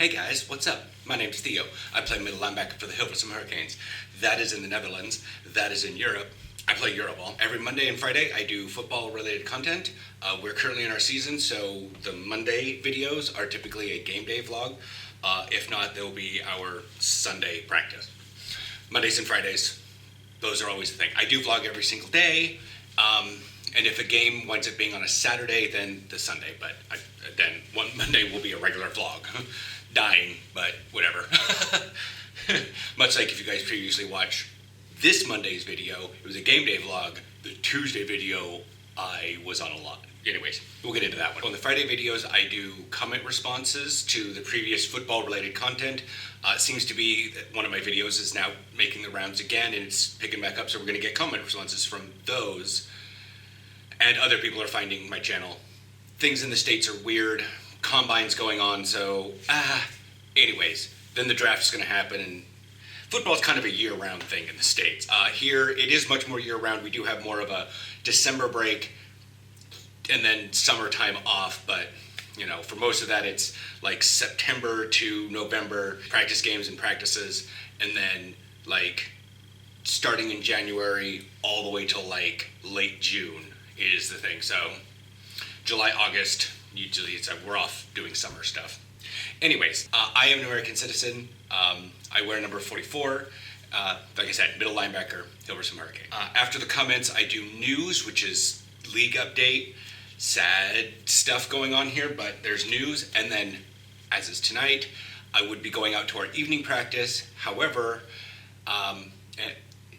Hey guys, what's up? My name's Theo. I play middle linebacker for the Hilversum Hurricanes. That is in the Netherlands. That is in Europe. I play Euroball. Every Monday and Friday I do football-related content. We're currently in our season, so the Monday videos are typically a game day vlog. If not, they'll be our Sunday practice. Mondays and Fridays, those are always the thing. I do vlog every single day. And if a game winds up being on a Saturday, then the Sunday. But then one Monday will be a regular vlog. Dying, but whatever. Much like if you guys previously watched this Monday's video, it was a game day vlog. The Tuesday video, I was on a lot. Anyways, we'll get into that one. On the Friday videos, I do comment responses to the previous football-related content. It seems to be that one of my videos is now making the rounds again, and it's picking back up, so we're going to get comment responses from those. And other people are finding my channel. Things in the States are weird. Combine's going on, so, anyways, then the draft is going to happen, and football is kind of a year-round thing in the States. Here, it is much more year-round. We do have more of a December break, and then summertime off, but, you know, for most of that, it's like September to November, practice games and practices, and then, like, starting in January all the way till, like, late June is the thing. So, July, August, usually it's we're off doing summer stuff. Anyways, I am an American citizen. I wear number 44. Like I said, middle linebacker, Hilversum Hurricane. After the comments, I do news, which is league update. Sad stuff going on here, but there's news. And then, as is tonight, I would be going out to our evening practice. However,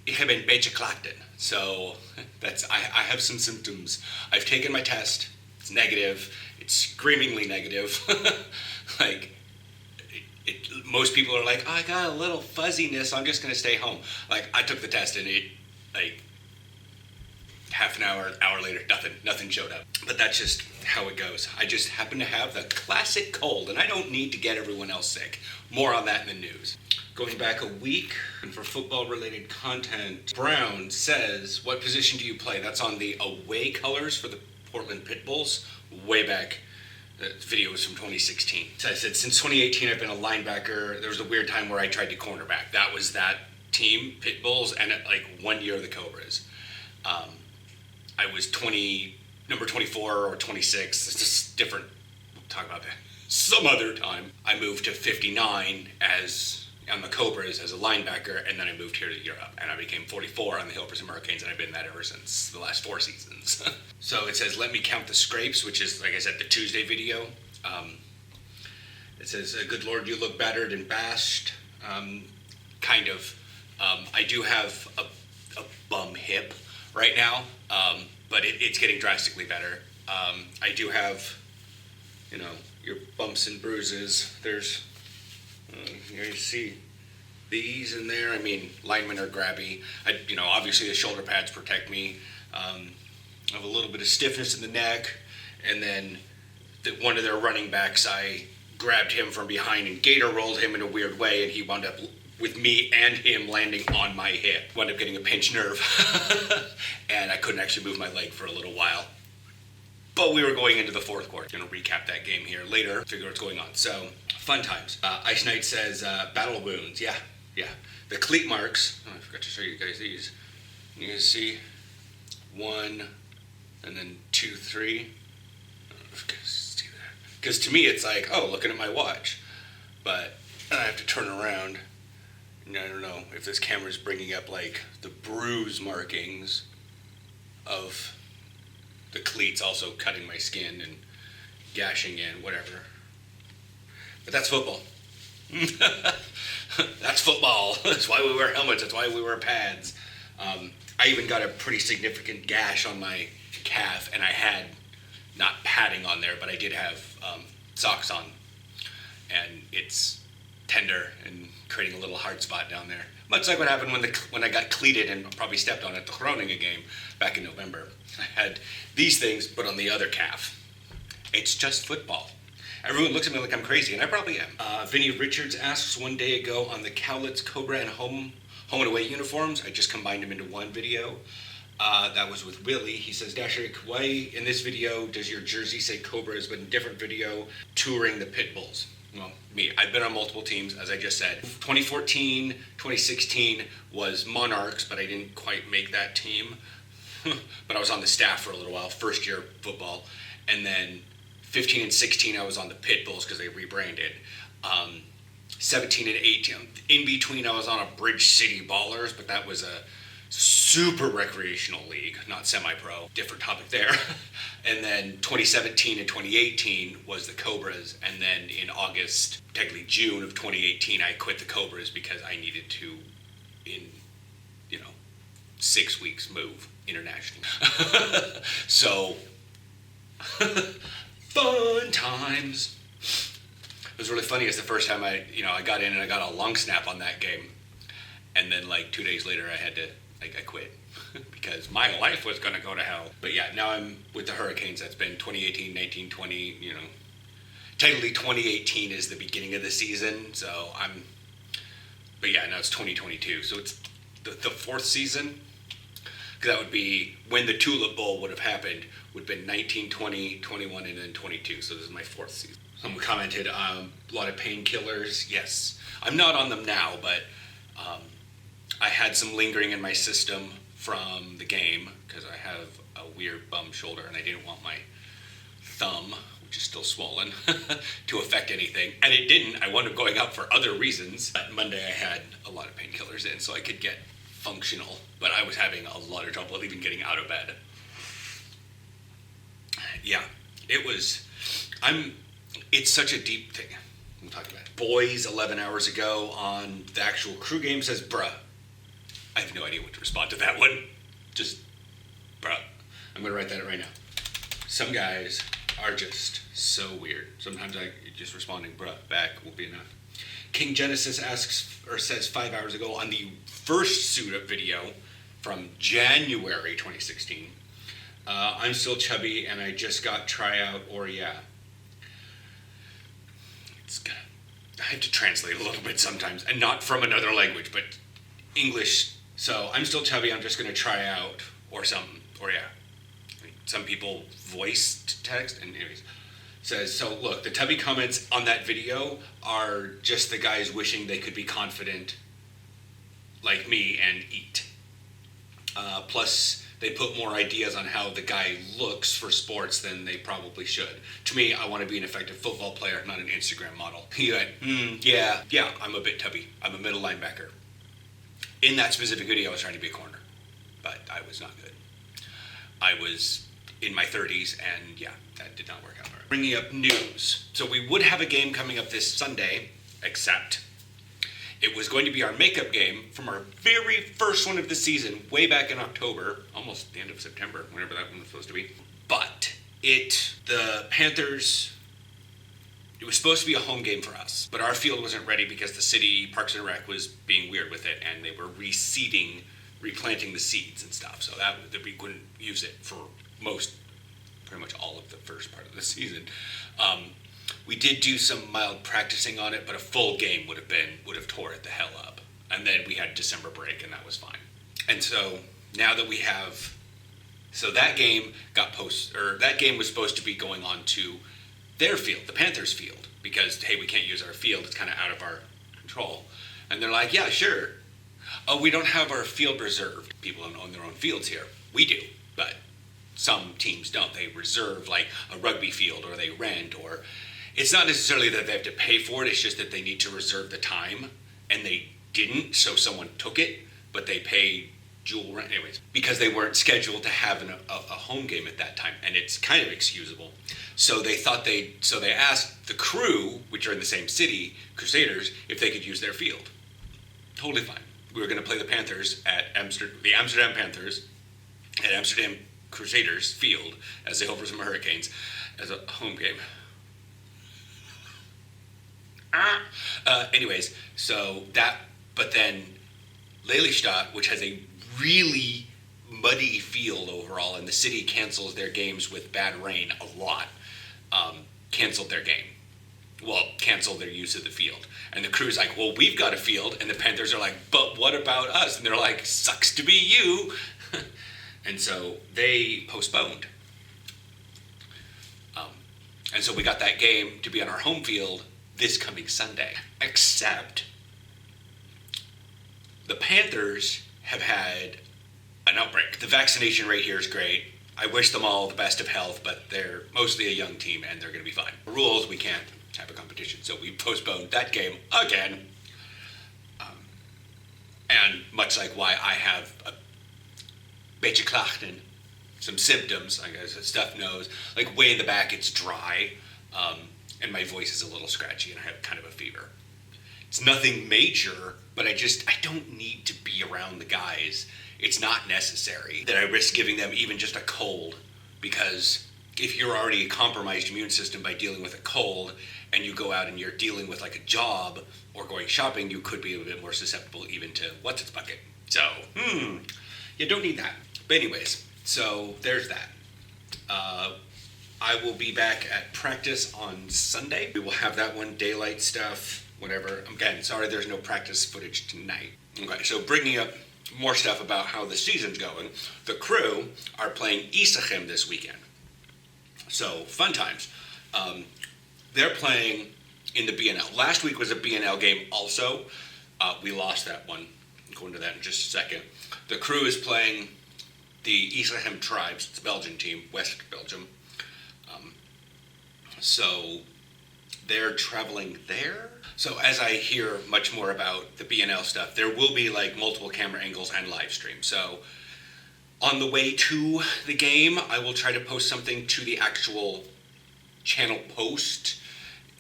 ik heb een beetje klachten. So I have some symptoms. I've taken my test. It's negative. It's screamingly negative. Like, most people are like, oh, I got a little fuzziness, I'm just going to stay home. Like, I took the test and it, like, half an hour later, nothing showed up. But that's just how it goes. I just happen to have the classic cold, and I don't need to get everyone else sick. More on that in the news. Going back a week, and for football-related content, Brown says, what position do you play? That's on the away colors for the Portland Pit Bulls, way back. The video was from 2016. So I said, since 2018, I've been a linebacker. There was a weird time where I tried to cornerback. That was that team, Pit Bulls, and like 1 year the Cobras. I was number 24 or 26. It's just different. We'll talk about that some other time. I moved to 59 on the Cobras as a linebacker, and then I moved here to Europe, and I became 44 on the Hilversum Hurricanes, and I've been that ever since the last 4 seasons. So it says, let me count the scrapes, which is, like I said, the Tuesday video. It says, good Lord, you look battered and bashed. Kind of. I do have a bum hip right now, but it's getting drastically better. I do have, you know, your bumps and bruises. There's, here you see these in there. I mean, linemen are grabby. Obviously the shoulder pads protect me. I have a little bit of stiffness in the neck, and then one of their running backs, I grabbed him from behind and gator rolled him in a weird way, and he wound up with me and him landing on my hip. Wound up getting a pinched nerve, and I couldn't actually move my leg for a little while. But we were going into the fourth quarter. Gonna recap that game here later, figure what's going on. So, fun times. Ice Knight says, battle wounds. Yeah. The cleat marks. Oh, I forgot to show you guys these. You can see 1, and then 2, 3. I don't know if you guys see that. Because to me, it's like, oh, looking at my watch. But then I have to turn around. And I don't know if this camera's bringing up, like, the bruise markings of the cleats also cutting my skin and gashing in, whatever. But that's football. That's football. That's why we wear helmets. That's why we wear pads. I even got a pretty significant gash on my calf, and I had not padding on there, but I did have socks on. And it's tender and creating a little hard spot down there. Much like what happened when I got cleated and probably stepped on at the Groningen game back in November. I had these things, but on the other calf. It's just football. Everyone looks at me like I'm crazy, and I probably am. Vinny Richards asks, one day ago on the Cowlitz, Cobra, and home and away uniforms, I just combined them into one video. That was with Willie. He says, Dashric, why in this video does your jersey say Cobras, but in different video touring the Pit Bulls? well, me, I've been on multiple teams, as I just said. 2014, 2016 was Monarchs, but I didn't quite make that team. But I was on the staff for a little while, first year football. And then 15 and 16, I was on the Pit Bulls because they rebranded. 17 and 18, in between, I was on a Bridge City Ballers, but that was a super recreational league, not semi-pro. Different topic there. And then 2017 and 2018 was the Cobras. And then in August, technically June of 2018, I quit the Cobras because I needed to, in 6 weeks, move internationally. So, fun times. It was really funny. It's the first time I got in and I got a long snap on that game. And then like 2 days later, I quit because my life was going to go to hell. But yeah, now I'm with the Hurricanes. That's been 2018, 19, 20, Technically 2018 is the beginning of the season. But yeah, now it's 2022. So it's the fourth season. Because that would be when the Tulip Bowl would have happened, would have been 19, 20, 21, and then 22. So this is my fourth season. Someone commented, a lot of painkillers. Yes. I'm not on them now, but I had some lingering in my system from the game because I have a weird bum shoulder and I didn't want my thumb, which is still swollen, to affect anything. And it didn't. I wound up going out for other reasons. But Monday I had a lot of painkillers in so I could get functional. But I was having a lot of trouble even getting out of bed. Yeah, it's such a deep thing. We'll talk about it. Boys 11 hours ago on the actual crew game says, bruh. I have no idea what to respond to that one. Just, bruh. I'm going to write that right now. Some guys are just so weird. Sometimes just responding, bruh, back will be enough. King Genesis says 5 hours ago on the first suit up video from January 2016, I'm still chubby and I just got tryout or yeah. I have to translate a little bit sometimes, and not from another language, but English. So I'm still chubby, I'm just going to try out or something, or yeah. Some people voice text, and anyways. Says, so look, the tubby comments on that video are just the guys wishing they could be confident like me and eat. Plus, they put more ideas on how the guy looks for sports than they probably should. To me, I want to be an effective football player, not an Instagram model. He went, yeah, I'm a bit tubby. I'm a middle linebacker. In that specific video, I was trying to be a corner, but I was not good. I was in my 30s, and yeah, that did not work out. Bringing up news. So we would have a game coming up this Sunday, except it was going to be our makeup game from our very first one of the season, way back in October, almost the end of September, whenever that one was supposed to be. But the Panthers, it was supposed to be a home game for us, but our field wasn't ready because the city Parks and Rec was being weird with it, and they were replanting the seeds and stuff, so that we couldn't use it for pretty much all of the first part of the season. We did do some mild practicing on it, but a full game would have tore it the hell up. And then we had December break, and that was fine. And so now that that game that game was supposed to be going on to their field, the Panthers field, because hey, we can't use our field; it's kind of out of our control. And they're like, yeah, sure. Oh, we don't have our field reserved. People don't own their own fields here. We do, but some teams don't. They reserve like a rugby field, or they rent, or it's not necessarily that they have to pay for it. It's just that they need to reserve the time, and they didn't, so someone took it, but they pay dual rent anyways because they weren't scheduled to have a home game at that time, and it's kind of excusable. So they asked the crew, which are in the same city, Crusaders, if they could use their field. Totally fine. We were going to play the Panthers at the Amsterdam Panthers at Amsterdam Crusaders field as they hope for some Hurricanes as a home game. Anyways, but then Lelystad, which has a really muddy field overall, and the city cancels their games with bad rain a lot, canceled their game. Well, canceled their use of the field. And the crew's like, well, we've got a field. And the Panthers are like, but what about us? And they're like, sucks to be you. And so they postponed. And so we got that game to be on our home field this coming Sunday. Except the Panthers have had an outbreak. The vaccination rate here is great. I wish them all the best of health, but they're mostly a young team and they're going to be fine. The rules, we can't have a competition, so we postponed that game again. And much like why I have a beetje klachten, some symptoms, I guess, a stuffed nose, like way in the back it's dry, and my voice is a little scratchy and I have kind of a fever. It's nothing major, but I don't need to be around the guys. It's not necessary that I risk giving them even just a cold, because if you're already a compromised immune system by dealing with a cold and you go out and you're dealing with like a job or going shopping, you could be a bit more susceptible even to what's its bucket. So, you don't need that. But anyways, so there's that. I will be back at practice on Sunday. We will have that one, daylight stuff, whatever. Again, sorry there's no practice footage tonight. Okay, so bringing up more stuff about how the season's going. The Crew are playing SISU this weekend. So, fun times. They're playing in the BNL. Last week was a BNL game also. We lost that one. I'll go into that in just a second. The Crew is playing the SISU Tribes. It's a Belgian team, West Belgium. So they're traveling there. So as I hear much more about the BNL stuff, there will be like multiple camera angles and live stream. So on the way to the game, I will try to post something to the actual channel post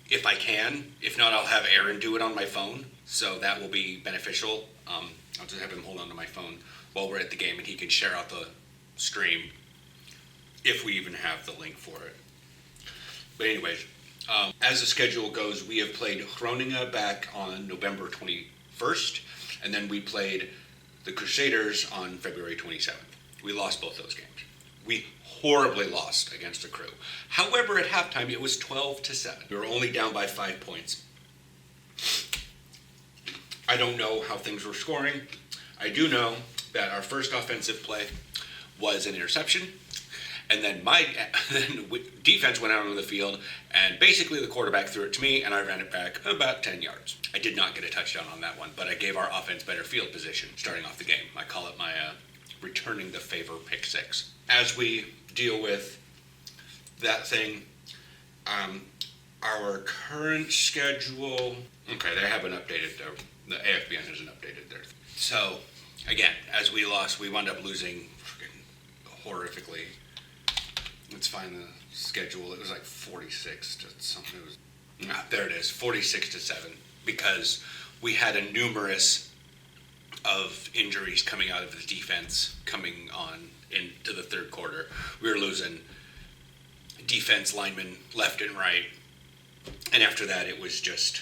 if I can. If not, I'll have Aaron do it on my phone. So that will be beneficial. I'll just have him hold on to my phone while we're at the game and he can share out the stream if we even have the link for it. But anyways, as the schedule goes, we have played Groningen back on November 21st, and then we played the Crusaders on February 27th. We lost both those games. We horribly lost against the Crew. However, at halftime, it was 12-7. We were only down by 5 points. I don't know how things were scoring. I do know that our first offensive play was an interception. And then defense went out on the field, and basically the quarterback threw it to me, and I ran it back about 10 yards. I did not get a touchdown on that one, but I gave our offense better field position starting off the game. I call it my returning the favor pick six. As we deal with that thing, our current schedule, okay, they haven't updated the AFBN hasn't updated theirs. So, again, as we lost, we wound up losing horrifically. Let's find the schedule. It was like 46 to something. There it is, 46-7, because we had a numerous of injuries coming out of the defense coming on into the third quarter. We were losing defense linemen left and right, and after that it was just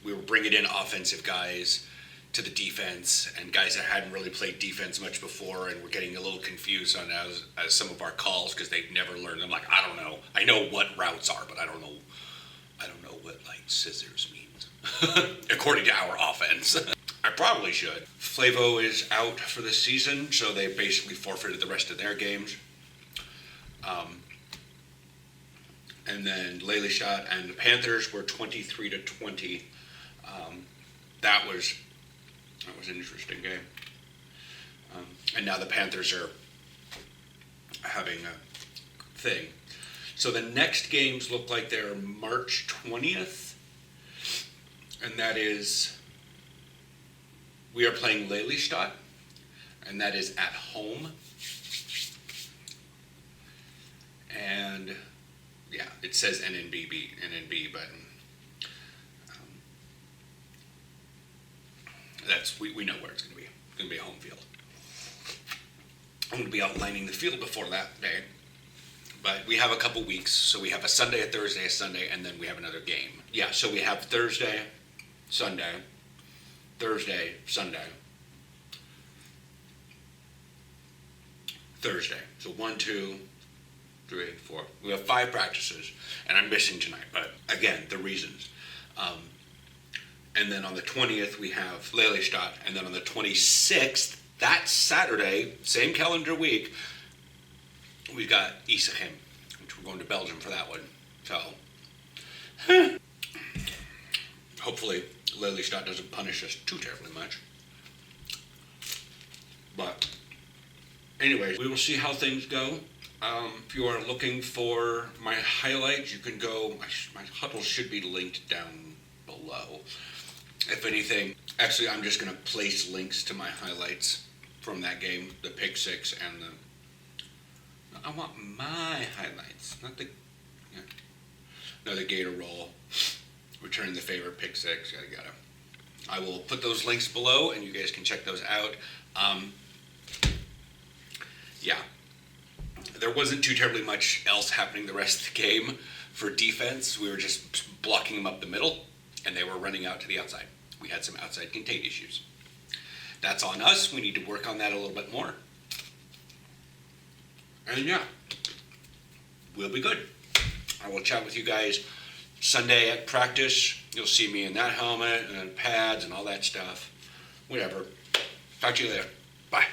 we were bringing in offensive guys to the defense, and guys that hadn't really played defense much before, and were getting a little confused on as some of our calls because they'd never learned them. Like, I don't know. I know what routes are, but I don't know what like scissors means according to our offense. I probably should. Flavo is out for the season, so they basically forfeited the rest of their games. And then Lelystad and the Panthers were 23-20. That was an interesting game. And now the Panthers are having a thing. So the next games look like they're March 20th. And that is, we are playing Lelystad. And that is at home. And yeah, it says NNB, but we know where it's going to be. It's going to be a home field. I'm going to be outlining the field before that day. But we have a couple weeks, so we have a Sunday, a Thursday, a Sunday, and then we have another game. Yeah, so we have Thursday, Sunday, Thursday, Sunday, Thursday. So 1, 2, 3, 4. We have 5 practices, and I'm missing tonight. But again, the reasons. And then on the 20th, we have Lelystad. And then on the 26th, that Saturday, same calendar week, we've got SISU, which we're going to Belgium for that one. So, hopefully Lillystad doesn't punish us too terribly much. But anyways, we will see how things go. If you are looking for my highlights, you can go, my huddle should be linked down below. If anything, actually I'm just going to place links to my highlights from that game, the pick six and I want my highlights, not the, another Gator roll, return the favorite pick six, yada. I will put those links below and you guys can check those out. Yeah, there wasn't too terribly much else happening the rest of the game for defense. We were just blocking them up the middle, and they were running out to the outside. We had some outside contain issues. That's on us. We need to work on that a little bit more. And yeah, we'll be good. I will chat with you guys Sunday at practice. You'll see me in that helmet and pads and all that stuff. Whatever. Talk to you later. Bye.